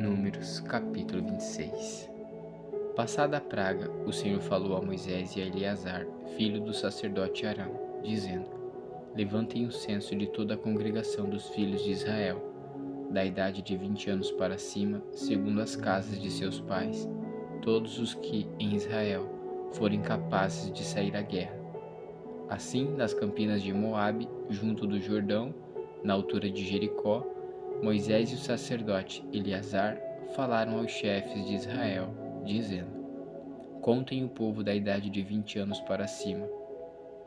Números, capítulo 26. Passada a praga, o Senhor falou a Moisés e a Eleazar, filho do sacerdote Arão, dizendo: Levantem o censo de toda a congregação dos filhos de Israel, da idade de 20 anos para cima, segundo as casas de seus pais, todos os que em Israel forem capazes de sair à guerra. Assim, nas campinas de Moabe, junto do Jordão, na altura de Jericó, Moisés e o sacerdote Eleazar falaram aos chefes de Israel, dizendo: Contem o povo da idade de 20 anos para cima,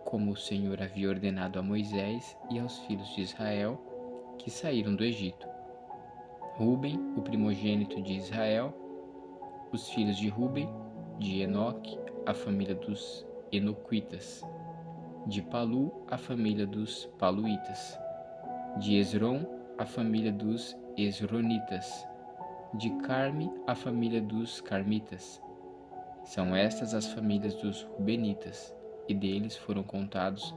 como o Senhor havia ordenado a Moisés e aos filhos de Israel que saíram do Egito. Ruben, o primogênito de Israel, os filhos de Ruben, de Enoque, a família dos Enoquitas, de Palu, a família dos Paluitas, de Esrom, a família dos Esronitas, de Carme, a família dos Carmitas. São estas as famílias dos Rubenitas, e deles foram contados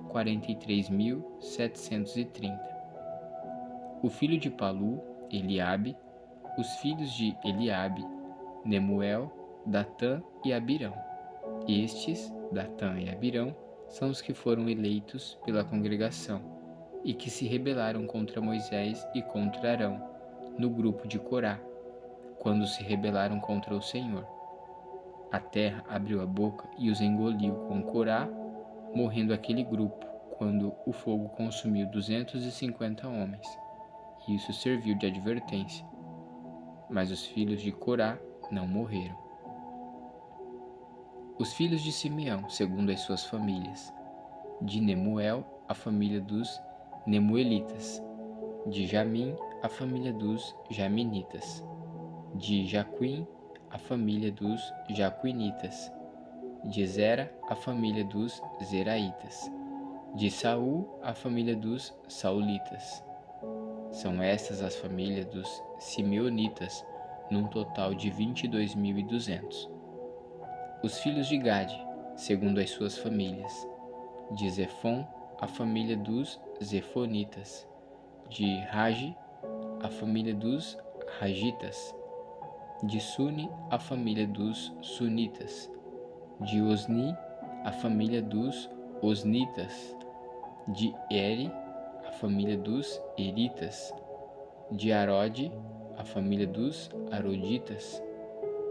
43.730. O filho de Palu, Eliabe, os filhos de Eliabe, Nemuel, Datã e Abirão. Estes, Datã e Abirão, são os que foram eleitos pela congregação e que se rebelaram contra Moisés e contra Arão, no grupo de Corá, quando se rebelaram contra o Senhor. A terra abriu a boca e os engoliu com Corá, morrendo aquele grupo, quando o fogo consumiu 250 homens. E isso serviu de advertência. Mas os filhos de Corá não morreram. Os filhos de Simeão, segundo as suas famílias: de Nemuel, a família dos Nemuelitas; de Jamim, a família dos Jaminitas; de Jaquim, a família dos Jaquinitas; de Zera, a família dos Zeraitas; de Saul, a família dos Saulitas. São estas as famílias dos Simeonitas, num total de 22.200. Os filhos de Gade, segundo as suas famílias: de Zefon, a família dos Zefonitas; de Ragi, a família dos Ragitas; de Suni, a família dos Sunitas; de Osni, a família dos Osnitas; de Eri, a família dos Eritas; de Arode, a família dos Aroditas;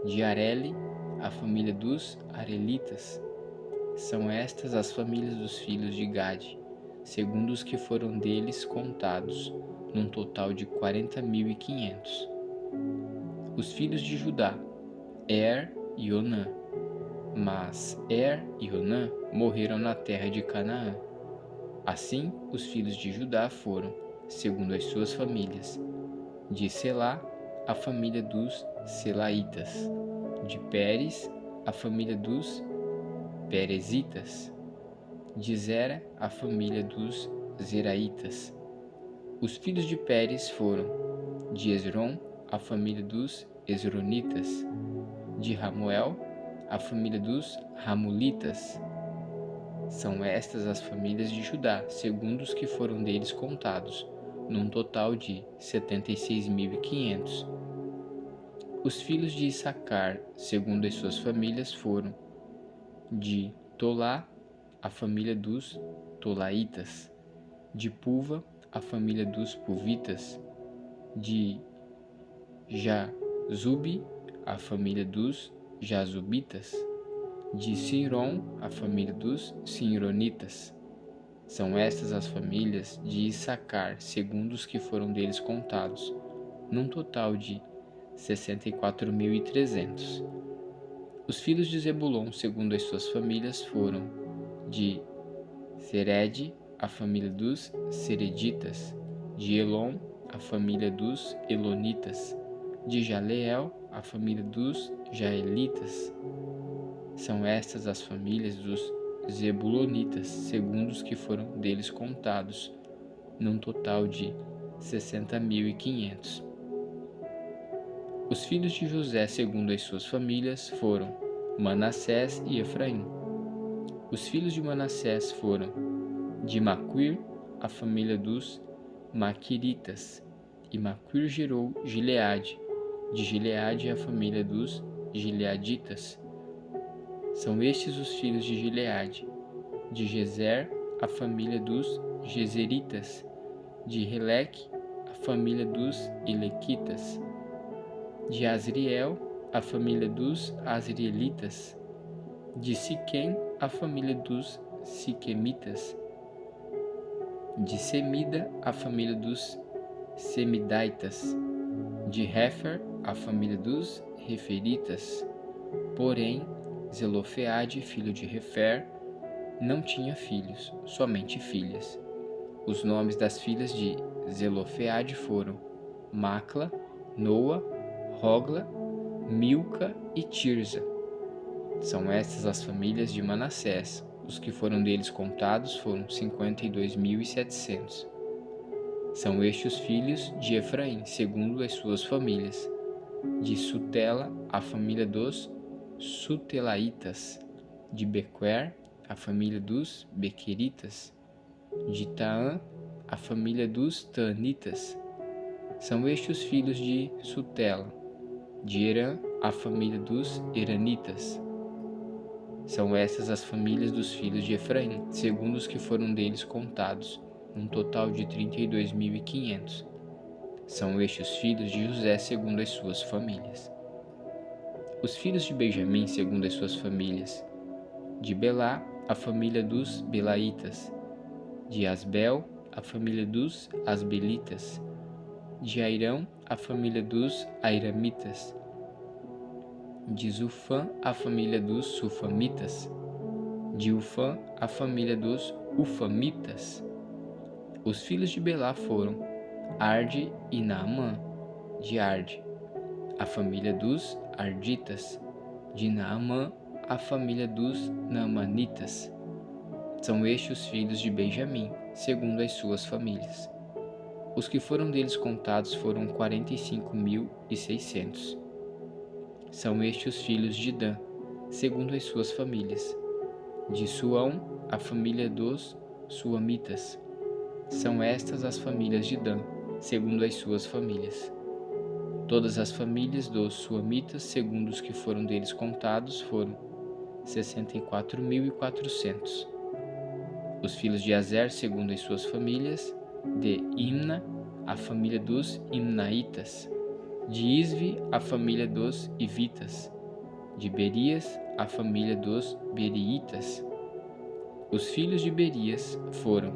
de Areli, a família dos Arelitas. São estas as famílias dos filhos de Gade, segundo os que foram deles contados, num total de 40.500. Os filhos de Judá: e Onã. Mas e Onã morreram na terra de Canaã. Assim, os filhos de Judá foram, segundo as suas famílias: de Selá, a família dos Selaitas; de Pérez, a família dos Perezitas; de Zera, a família dos Zeraitas. Os filhos de Pérez foram: de Esrom, a família dos Esronitas; de Ramuel, a família dos Ramulitas. São estas as famílias de Judá, segundo os que foram deles contados, num total de 76.500. Os filhos de Issacar, segundo as suas famílias, foram: de Tolá, a família dos Tolaitas; de Puva, a família dos Puvitas; de Jazube, a família dos Jazubitas; de Sinrom, a família dos Sinronitas. São estas as famílias de Issacar, segundo os que foram deles contados, num total de 64.300. Os filhos de Zebulon, segundo as suas famílias, foram: de Sered, a família dos Sereditas; de Elon, a família dos Elonitas; de Jaleel, a família dos Jaelitas. São estas as famílias dos Zebulonitas, segundo os que foram deles contados, num total de 60.500. Os filhos de José, segundo as suas famílias, foram: Manassés e Efraim. Os filhos de Manassés foram: de Maquir, a família dos Maquiritas; e Maquir gerou Gileade, De Gileade, a família dos Gileaditas. São estes os filhos de Gileade. De Gezer, a família dos Gezeritas. De Heleque, a família dos Ilequitas. De Asriel, a família dos Asrielitas. De Siquém, a família dos Siquemitas. De Semida, a família dos Semidaitas. De Hefer, a família dos Referitas. Porém, Zelofeade, filho de Hefer, não tinha filhos, somente filhas. Os nomes das filhas de Zelofeade foram Macla, Noa, Hogla, Milca e Tirza. São estas as famílias de Manassés. Os que foram deles contados foram 52.700. São estes os filhos de Efraim, segundo as suas famílias. De Sutela, a família dos Sutelaitas. De Bequer, a família dos Bequeritas. De Taã, a família dos Taanitas. São estes os filhos de Sutela. De Herã, a família dos Heranitas. São estas as famílias dos filhos de Efraim, segundo os que foram deles contados, um total de 32.500. São estes os filhos de José, segundo as suas famílias. Os filhos de Benjamim, segundo as suas famílias. De Belá, a família dos Belaitas. De Asbel, a família dos Asbelitas. De Airão, a família dos Airamitas. De Zufã, a família dos Sufamitas. De Ufã, a família dos Ufamitas. Os filhos de Belá foram Arde e Naamã. De Arde, a família dos Arditas. De Naamã, a família dos Naamanitas. São estes os filhos de Benjamim, segundo as suas famílias. Os que foram deles contados foram 45.600. São estes os filhos de Dan, segundo as suas famílias. De Suão, a família dos Suamitas. São estas as famílias de Dan, segundo as suas famílias. Todas as famílias dos Suamitas, segundo os que foram deles contados, foram 64.400. Os filhos de Azer, segundo as suas famílias. De Imna, a família dos Imnaitas. De Isvi, a família dos Ivitas. De Berias, a família dos Beriitas. Os filhos de Berias foram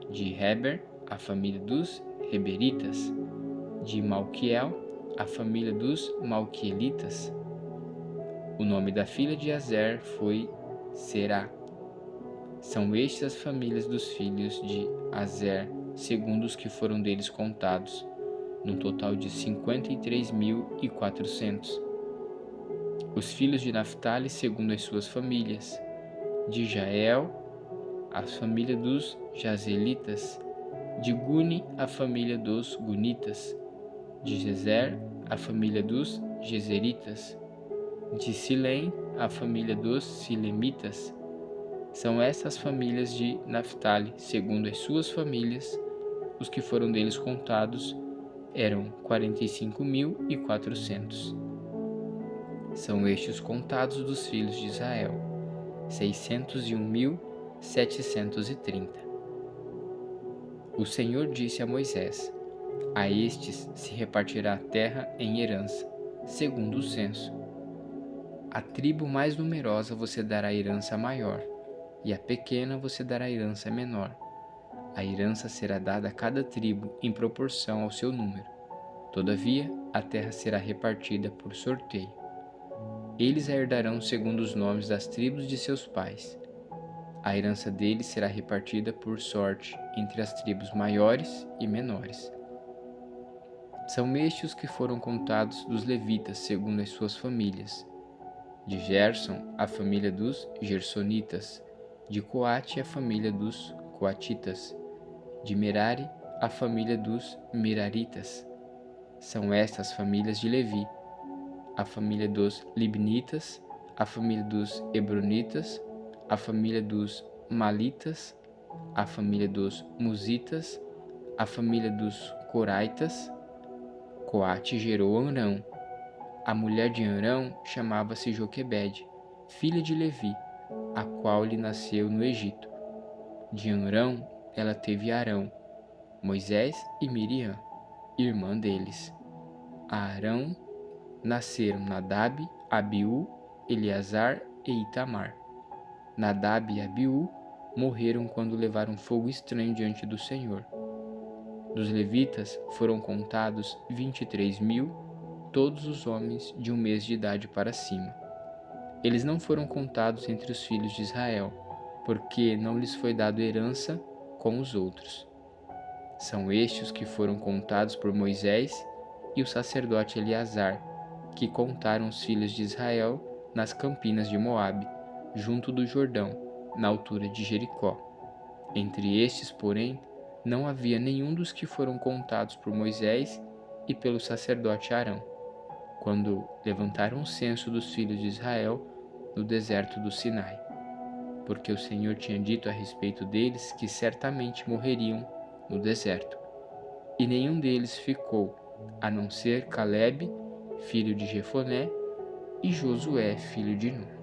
de Heber, a família dos Heberitas. De Malquiel, a família dos Malquielitas. O nome da filha de Azer foi Será. São estas as famílias dos filhos de Azer, segundo os que foram deles contados, num total de 53.400. Os filhos de Naphtali, segundo as suas famílias. De Jael, a família dos Jazelitas. De Guni, a família dos Gunitas. De Jezer, a família dos Jezeritas. De Silém, a família dos Silemitas. São estas famílias de Naphtali, segundo as suas famílias. Os que foram deles contados eram 45.400. São estes os contados dos filhos de Israel, 601.730. O Senhor disse a Moisés: a estes se repartirá a terra em herança, segundo o censo. A tribo mais numerosa você dará herança maior, e a pequena você dará herança menor. A herança será dada a cada tribo em proporção ao seu número. Todavia, a terra será repartida por sorteio. Eles a herdarão segundo os nomes das tribos de seus pais. A herança deles será repartida por sorte entre as tribos maiores e menores. São estes os que foram contados dos levitas segundo as suas famílias. De Gerson, a família dos Gersonitas. De Coate, a família dos Coatitas. De Merari, a família dos Meraritas. São estas as famílias de Levi: a família dos Libnitas, a família dos Hebronitas, a família dos Malitas, a família dos Musitas, a família dos Coraitas. Coate gerou Arão, A mulher de Arão chamava-se Joquebede, filha de Levi, a qual lhe nasceu no Egito. De Arão ela teve Arão, Moisés e Miriam, irmã deles. A Arão nasceram Nadab, Abiú, Eleazar e Itamar. Nadab e Abiú morreram quando levaram fogo estranho diante do Senhor. Dos levitas foram contados 23.000, todos os homens de 1 mês de idade para cima. Eles não foram contados entre os filhos de Israel, porque não lhes foi dado herança com os outros. São estes que foram contados por Moisés e o sacerdote Eleazar, que contaram os filhos de Israel nas campinas de Moabe, junto do Jordão, na altura de Jericó. Entre estes, porém, não havia nenhum dos que foram contados por Moisés e pelo sacerdote Arão, quando levantaram o censo dos filhos de Israel no deserto do Sinai, porque o Senhor tinha dito a respeito deles que certamente morreriam no deserto. E nenhum deles ficou, a não ser Calebe, filho de Jefoné, e Josué, filho de Nun.